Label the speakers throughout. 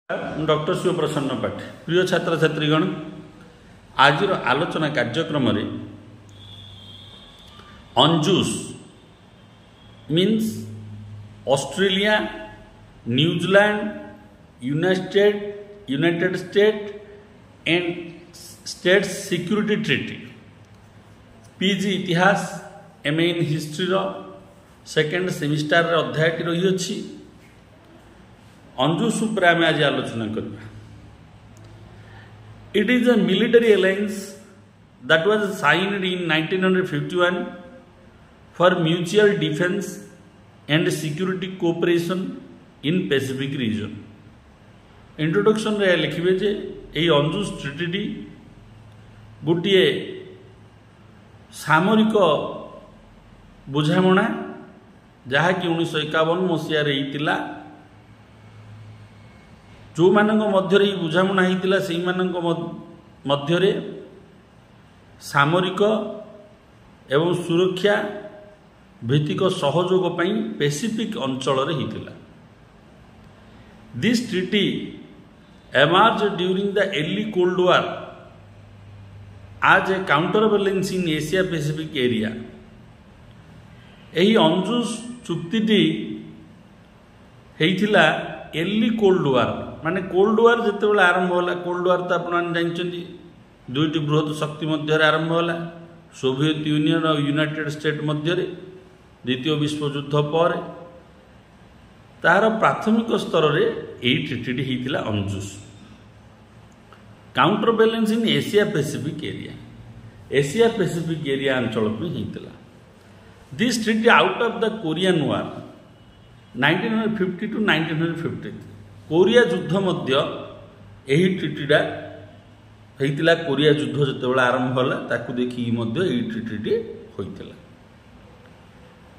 Speaker 1: Doctor शिवप्रसन्न पाठी प्रिय छात्र छात्रीगण आज आलोचना कार्यक्रम ANZUS means Australia New Zealand United State and States security treaty PG इतिहास MA in history second semester अध्यायटी रही अछि। अंजुस उपर आम आज आलोचना करवा। It is a military alliance that was signed in 1951 for mutual defence and security cooperation in Pacific region. Introduction रे लिखिबे जे एई अंजुस ट्रीटी गोटे सामरिक बुझामणा जहाँकि 1951 मसीह होता जो मानक मध्य बुझामणा होता से मध्य सामरिक एवं सुरक्षा भित्तिक सहयोग पई पैसिफिक अंचल होता। This treaty emerge during the early cold war as a counter balance in Asia Pacific area. यही अंजुस चुक्ति होता अर्ली कोल्ड वार माने कोल्ड वार जिते आरंभ होला। कोल्ड वार तो आप जानते दुईटी बृहत शक्ति मध्य आरंभ होला सोवियत यूनियन और यूनाइटेड स्टेट मध्य द्वितीय विश्वयुद्ध पर तार प्राथमिक स्तर में यही ट्रीटी होता ANZUS. Counter balance in Asia Pacific area Asia Pacific area अंचल में होता। This treaty out of the Korean war 1950 to 1953 Korea युद्ध मध्य यही ट्रीटीटा होता। कोरिया युद्ध जो आरंभ होला ताकू देखिकी मध्य यही ट्रीटी होता।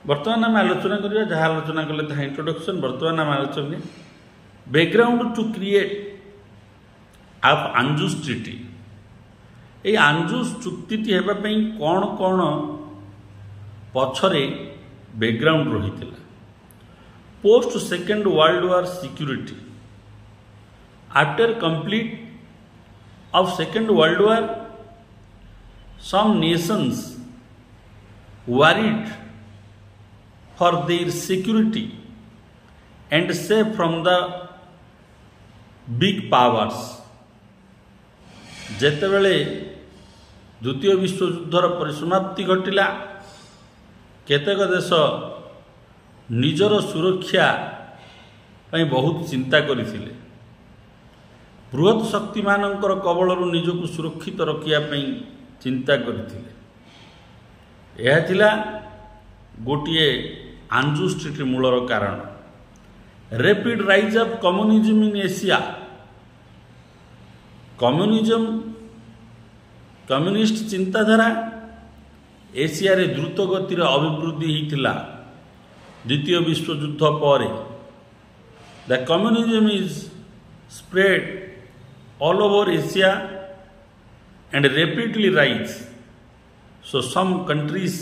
Speaker 1: बर्तमान आम आलोचना करिया जहाँ आलोचना कले ताहा इंट्रोडक्शन। बर्तमान आम आलोचना background to create of ANZUS treaty. ये अंजुस चुक्ति हेबापई कौन कौन पछरे बैकग्राउंड रही। Post second world war security after complete of second world war some nations worried for their security and safe from the big powers। जेतेबेले द्वितीय विश्वयुद्धर परिसमाप्ति घटिला केतेक देश निजर सुरक्षा पई बहुत चिंता करिथिले। बृहत शक्ति मानकर कबलरू निजक सुरक्षित रखिया चिंता करथिले। यह थिला गोटिए अंजुस ट्रीटी मूलर कारण। Rapid rise of communism in Asia communist चिंताधारा एशिया रे द्रुत गतिर अभिवृद्धि होता द्वितीय विश्वयुद्ध पर। The communism is spread all over Asia and rapidly rise. So some countries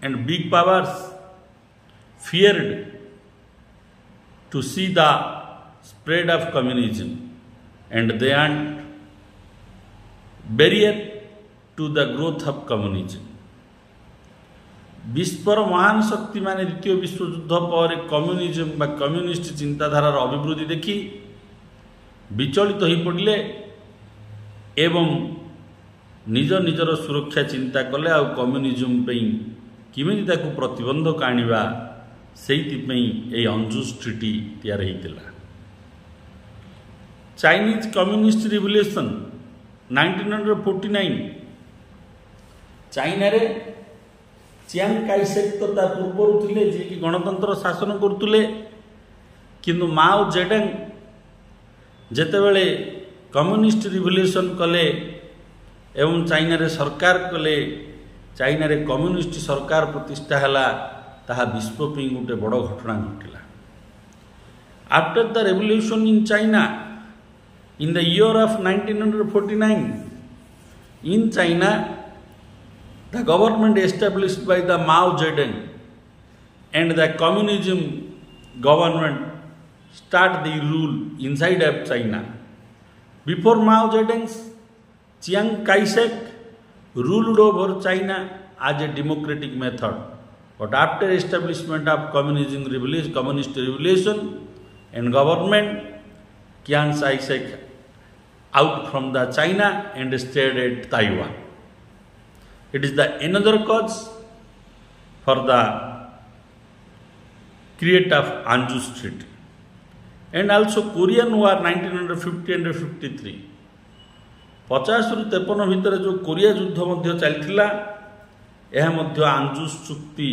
Speaker 1: and big powers feared to see the spread of communism and they aren't barrier to the growth of communism। विश्वर महान शक्ति माने द्वितीय विश्वयुद्ध पर communism बा communist चिंताधारार अभिवृद्धि देखी विचलित हो पड़े एवं निज निजर सुरक्षा चिंता कले आ कम्युनिज्म किमिति ताकू प्रतिबंधक आनिबा सेई अंजुस ट्रीटी तैयार होता। चाइनीज कम्युनिस्ट रिवोल्यूशन 1949 चाइना रे चियांग काई शेक तो ता पूर्व थिले जे कि गणतंत्र शासन करतुले किंतु माओ जेडंग जेतेबेले कम्युनिस्ट रिवोल्यूशन कले एवं चाइना रे सरकार कले चाइना रे कम्युनिस्ट सरकार प्रतिष्ठा हला ताहा विश्व पे गोटे बड़ घटना घटिला। After the revolution in China in the year of 1949 in China the government established by the Mao Zedong and the communism government start the rule inside of China. Before Mao Zedong's Chiang Kai-shek ruled over China as a democratic method. But after establishment of communist revolution and government, Chiang Kai-shek out from the China and stayed at Taiwan. It is the another cause for the create of Anzus Treaty. And also Korean War 1950 and 53. 50 ରୁ 53 ଭିତରେ जो Korea युद्ध ମଧ୍ୟ ଚାଲିଥିଲା ଏହା ମଧ୍ୟ ଆଞ୍ଜୁସ୍ ଚୁକ୍ତି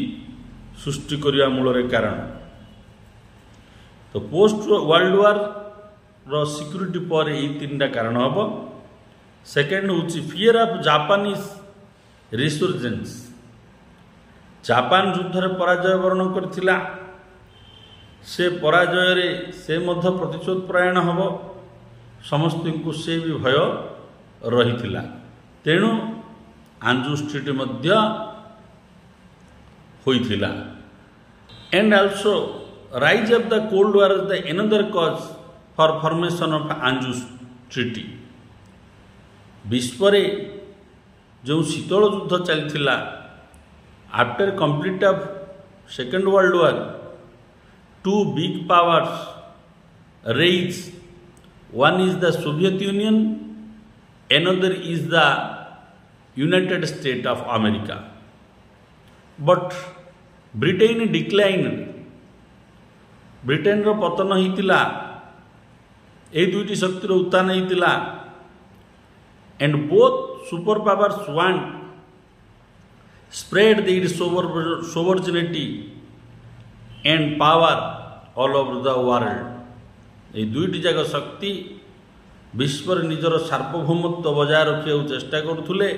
Speaker 1: ସୃଷ୍ଟି କରିବା ମୂଳରେ କାରଣ। ତ ପୋଷ୍ଟ ୱାର୍ଲଡ ୱାର ର ସିକ୍ୟୁରିଟି ପରେ ଏହି ତିନିଟା କାରଣ ହେବ। ସେକେଣ୍ଡ ହେଉଛି ଫିୟର ଅଫ୍ ଜାପାନିଜ ରିସର୍ଜେନ୍ସ। ଜାପାନ ଯୁଦ୍ଧରେ ପରାଜୟ ବରଣ କରିଥିଲା, ସେ ପରାଜୟରେ ସେ ମଧ୍ୟ ପ୍ରତିଶୋଧ ପରାୟଣ ହେବ, ସମସ୍ତଙ୍କୁ ସେ ବି ଭୟ ରହିଥିଲା। ତେଣୁ ଆଞ୍ଜୁସ୍ ଟ୍ରିଟି ମଧ୍ୟ ହୋଇଥିଲା। and also rise of the cold war is the another cause for formation of Anzus Treaty. ବିଶ୍ୱରେ ଯେଉଁ ଶୀତଳ ଯୁଦ୍ଧ ଚାଲିଥିଲା, after complete of second world war, two big powers raised. One is the Soviet Union, another is the United States of America. But Britain declined. Britain रो पतन होइतिला, ए दुईटी शक्तिर उत्थान होइतिला, and both superpowers want spread their sovereignty and power all over the world. ए दुईटी जाक शक्ति विश्वर निजर सार्वभौमत्व बजाय रखा चेष्टा करुले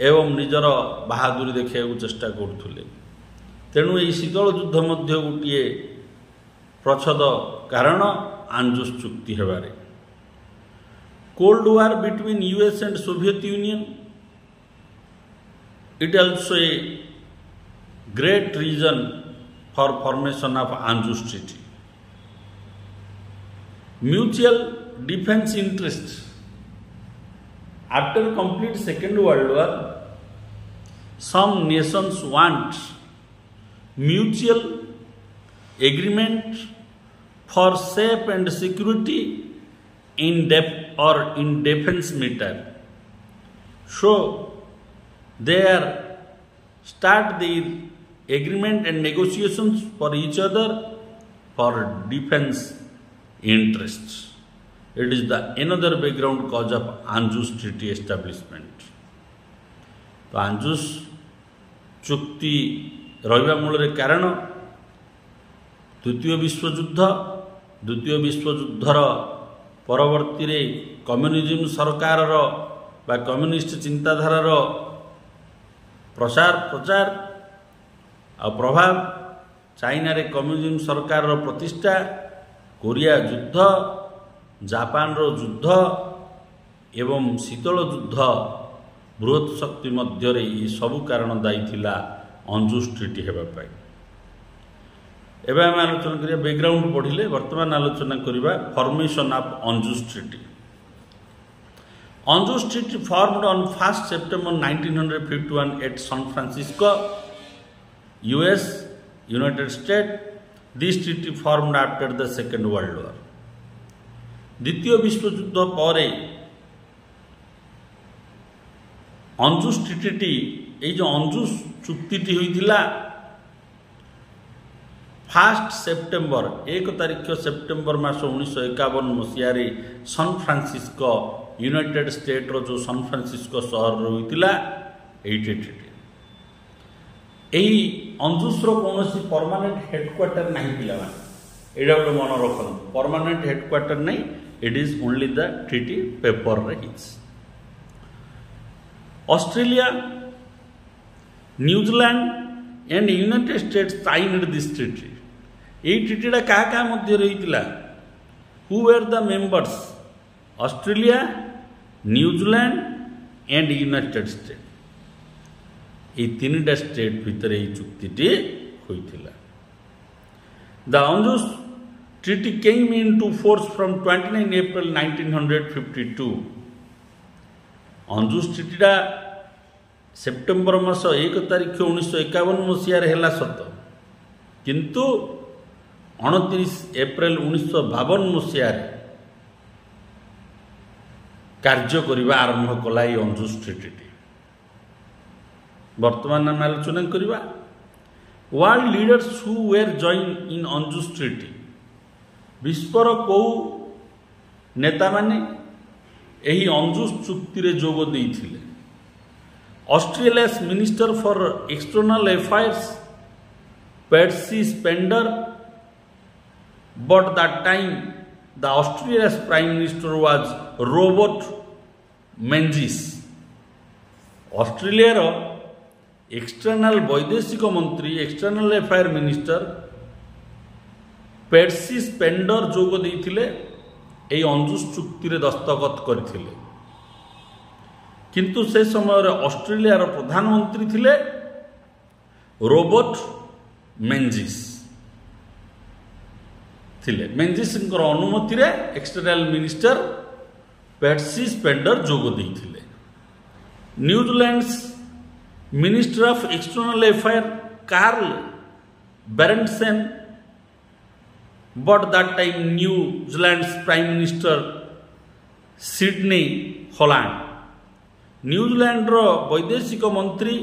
Speaker 1: एवं निजर बहादुरी देखा चेष्टा करुले। तेणु यह शीतल युद्ध मध्य गोटे प्रच्छद कारण आंजुस चुक्ति हेबारे। Cold war between US and Soviet Union, it also a great reason for formation of ANZUS treaty. Mutual defence interest. After complete second world war, some nations want mutual agreement for safe and security in defense matter. So they are start their agreement and negotiations for each other for defense interests. It is the another background cause of Anzus Treaty establishment. तो Anzus चुक्ति रहिबा मूल कारण द्वितीय विश्वयुद्धर परवर्ती communism सरकार बा communist चिंताधारार प्रचार आ प्रभाव, China रे कम्युनिज्म सरकार प्रतिष्ठा, कोरिया युद्ध, जापान युद्ध एवं शीतल युद्ध बृहत शक्ति मध्य सबु कारण दायी थिला अंजुस ट्रीटी हेबा पाई। एबे हम आलोचना करिया बैकग्राउंड पढ़िले, वर्तमान आलोचना करिबा formation of ANZUS treaty. ANZUS treaty formed on 1st September 1951 at San Francisco, US, United States. This treaty formed after the Second World War. द्वितीय विश्व युद्ध पर अंजुस ट्रीटी, ये जो अंजुस चुक्ति होइतिला 1 सेप्टेम्बर 1 तारिख सेप्टेम्बर मास 1951 मसीह सान फ्रांसिस्को यूनाइटेड स्टेट रो जो San Francisco सहर होइतिला eighty treaty. यही अंजुस रो कोनोसी परमानेंट हेडक्वार्टर नहीं पिला माने, एडा गोटे मन रखन, परमानेंट हेडक्वार्टर नहीं, it is only the treaty paper रहिस। Australia, New Zealand and United States signed this treaty. ये ट्रीटीटा क्या मध्य रही, who were the members? Australia, New Zealand and United State. ये तीनटा स्टेट भितर ये चुक्ति होइतिला। The ANZUS treaty came into force from 29 April 1952. ANZUS ट्रिटीटा सेप्टेम्बर मास 1 तारिख 1951 मसीह है सत, किंतु 29 एप्रिल 1952 मसीह कार्य करने आरंभ कला अंजुस ट्रिटी। वर्तमान आम आलोचना करवा world leaders who were join in ANZUS treaty. विश्वर कौ नेता माने यही अंजुस चुक्ति रे जोग देइथिले। Australia's minister for external affairs Percy Spender, but that time the Australia's prime minister was Robert Menzies. Australia रो एक्सटर्नल वैदेशिक मंत्री external affair minister Percy Spender जोग देइथिले, एई अंजुस चुक्ति रे दस्तखत करथिले। किंतु से समय ऑस्ट्रेलिया रो प्रधानमंत्री थिले रॉबर्ट मेंजिस थिले। मेंजिस अनुमति रे एक्सटर्नल मिनिस्टर पेर्सी स्पेंडर जोग देइथिले। New Zealand's minister of external affair Carl Berendsen, but that time New Zealand's prime minister Sidney Holland. New Zealand रो वैदेशिक मंत्री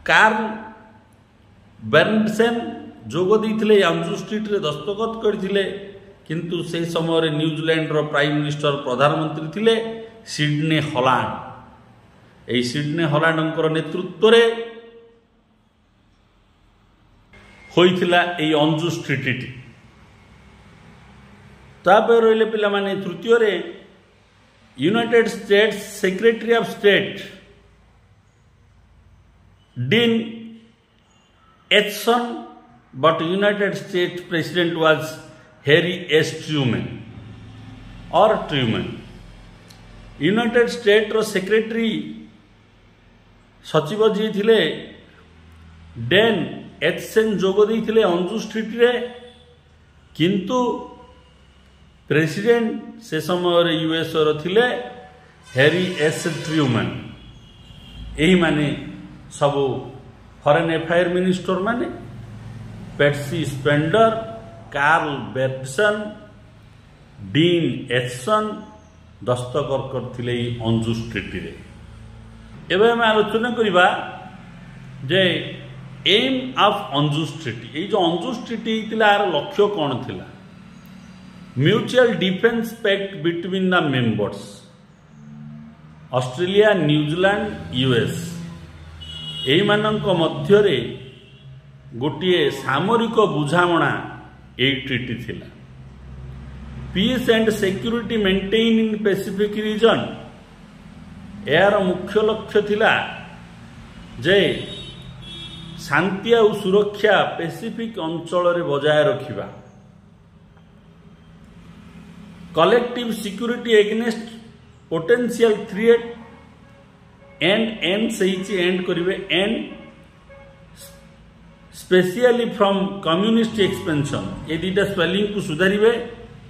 Speaker 1: कार्ल बेरेंटसन जोग देइथिले, अंजुस ट्रिटी रे दस्तखत करथिले। किंतु से समय न्यूजीलैंड रो प्राइम मिनिस्टर प्रधानमंत्री थिले सिडनी हॉलैंड। एई सिडनी हॉलैंडर नेतृत्व रे होइथिला एई अंजुस ट्रिटी। तापर रहिले पिला माने तृतीय रे United states secretary of state dean Acheson, but United states president was Harry S Trueman और ट्रूमैन। यूनाइटेड स्टेट रो सेक्रेटरी सचिव जी थिले डेन एचसन जोग देइथिले अंजुस ट्रिटी रे। किंतु प्रेसिडेंट से समय यूएस रो थिले हैरी एस ट्रूमैन। यही माने सबू फॉरेन अफेयर मिनिस्टर माने Percy Spender, Carl Berendsen, Dean Acheson दस्तखत करथिले अंजुस ट्रिटी रे। एबे हम आलोचना करिबा जे एम ऑफ अंजुस ट्रिटी। ये जो अंजुस ट्रिटी हितला आर लक्ष्य कौन थिला? Mutual defence pact between the members Australia, New Zealand, US एही मानक मध्य रे गोटे सामरिक बुझामणा ए ट्रिटी थिला। Peace and security maintain in Pacific region यार मुख्य लक्ष्य थिला जे शांति और सुरक्षा पैसिफिक अंचल रे बजाय रखिबा। Collective security against potential threat and सही एंड करिवे and specially from communist expansion. ये दुटा स्पेलिंग को सुधारिवे,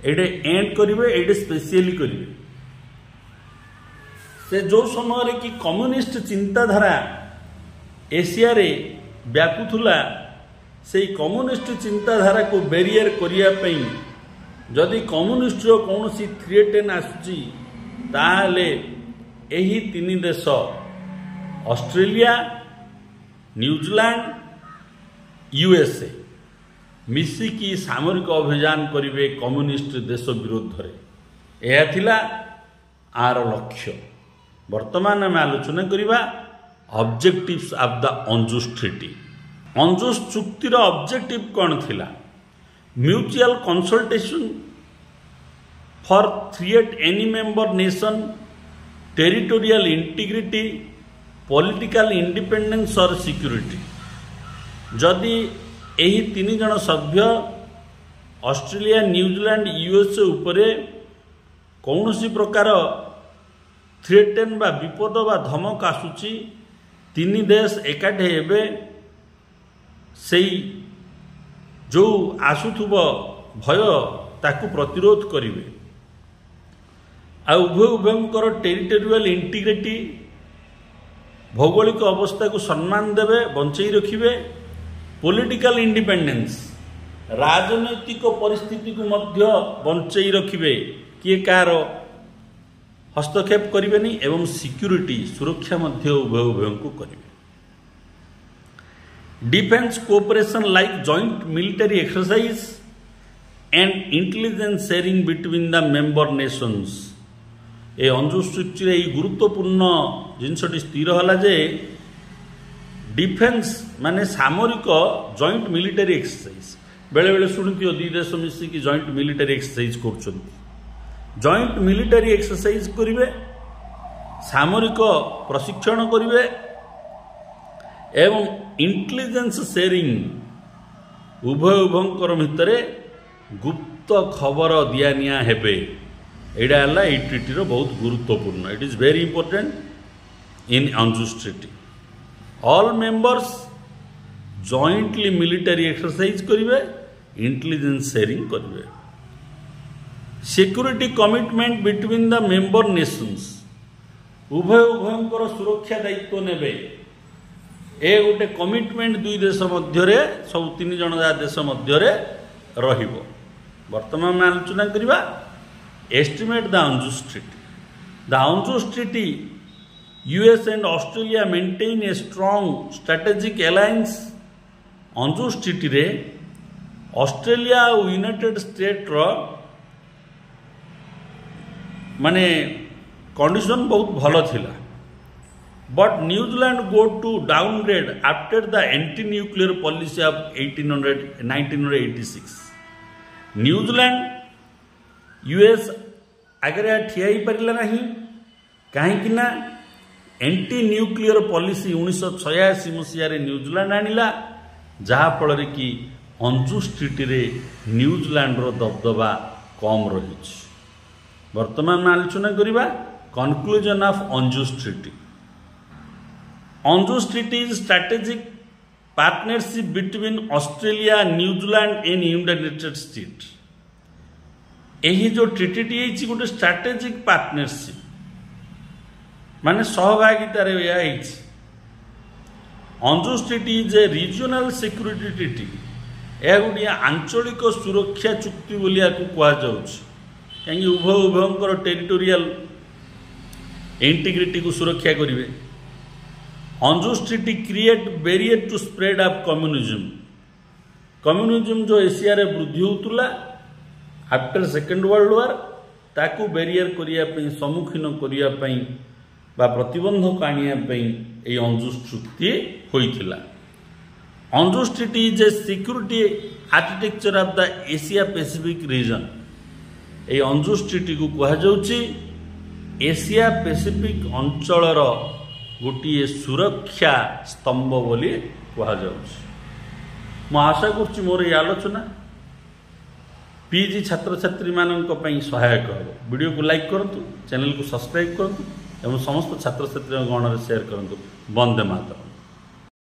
Speaker 1: एडे एंड करिवे, एडे स्पेशली करिवे। से जो समय कि कम्युनिस्ट चिंताधारा एशिया रे व्यापुला, से कम्युनिस्ट चिंताधारा को बेरियर करिया पई जदि कम्युनिस्ट रो कौन सी थ्रेटेन आसुची ताहले एही तीन देश ऑस्ट्रेलिया, न्यूजीलैंड, यूएसए मिसिकी सामरिक अभियान करिवे कम्युनिस्ट देश विरोध रे। यह थिला आर लक्ष्य। वर्तमान आम आलोचना करिबा objectives of the ANZUS treaty. ANZUS चुक्तिर ऑब्जेक्टिव कौन थिला? Mutual consultation for threat any member nation, territorial integrity, political independence और सिक्योरिटी। जदि यही तीन जन सभ्य ऑस्ट्रेलिया, न्यूजीलैंड, यूएसए उपरे कौनसी प्रकार थ्रेटेन बा विपद बा धमक आसुची, तीन देश एकाठे हेबे, सेई जो आसुथुब भय ताकू प्रतिरोध करिवे आ उभयंकर टेरिटोरियल इंटीग्रिटी भौगोलिक अवस्था को सम्मान देवे बंचई रखिए पॉलिटिकल इंडिपेंडेंस राजनैतिक परिस्थिति को मध्य बंचई रखिए किए कार हस्तक्षेप करेनि एवं सिक्यूरिटी सुरक्षा मध्य उभय को करेंगे defence cooperation like joint military exercise and intelligence sharing between the member Nations A Anju stricture ये गुरुत्वपूर्ण जिनसटी स्थिर है जे डिफेंस माने सामरिक जॉइंट मिलिटरी एक्सरसाइज बेले बेले शुणुथिव दुई देश मिसिकी जॉइंट मिलिटरी एक्सरसाइज कर जॉइंट मिलिटरी एक्सरसाइज करेंगे सामरिक प्रशिक्षण करेंगे एवं इंटेलिजेंस शेयरिंग उभयंकर भितर गुप्त खबर दिया निया हेबे एडा है ये ट्रिटीर बहुत गुरुत्वपूर्ण it is very important in ANZUS treaty all members jointly military exercise करेंगे इंटेलिजेंस शेयरिंग करेंगे security commitment between the member nations उभयंकर सुरक्षा दायित्व नेबे ए गोटे कमिटमेंट दुई देश मध्य सब तीन जन देश मध्य रहिबो वर्तमान आलोचना करवा estimate the ANZUS treaty the ANZUS treaty US and Australia maintain a strong strategic alliance ANZUS treaty रे ऑस्ट्रेलिया और यूनाइटेड स्टेट माने कंडीशन बहुत भलो थिला but New Zealand go to downgrade after the anti nuclear policy of 1986 New Zealand US आगे ठिया पारा ना कहीं एंटी न्यूक्लियर पॉलिसी 1986 मसीह न्यूजीलैंड आनिला जहाँफल कि अंजुस ट्रिटी रे न्यूजीलैंड दबदबा कम रही वर्तमान आलोचना करवा conclusion of ANZUS treaty ANZUS treaty is strategic partnership between Australia New Zealand and United State यही जो ट्रिटी गोटे स्ट्रेटेजिक पार्टनरशिप माने सहभागितार ANZUS treaty is a regional security treaty यह गोटे आंचलिक सुरक्षा चुक्ति बोलिया कहुच्छे कहीं उभयंकर टेरिटोरियल इंटीग्रिटी को सुरक्षा करेंगे ANZUS treaty create barrier to spread of communism जो एशिया रे वृद्धि होता आफ्टर सेकेंड वर्ल्ड वार ताकू बैरियर करने सम्मुखीन करने प्रतिबंधक आने अंजुस चुक्ति होता ANZUS treaty is a security architecture of the Asia Pacific region ये अंजुस ट्रिटी को कहुच्छी एशिया पैसिफिक अंचलर गोटे सुरक्षा स्तंभ बोली कहुच्छी आशा करुच्ची मोर ये आलोचना पीजी छात्र छात्री मानक सहायक हो वीडियो को लाइक करूँ चैनल को सब्सक्राइब करूँ एवं समस्त छात्र छात्री गण शेयर करूँ वंदे मातरम।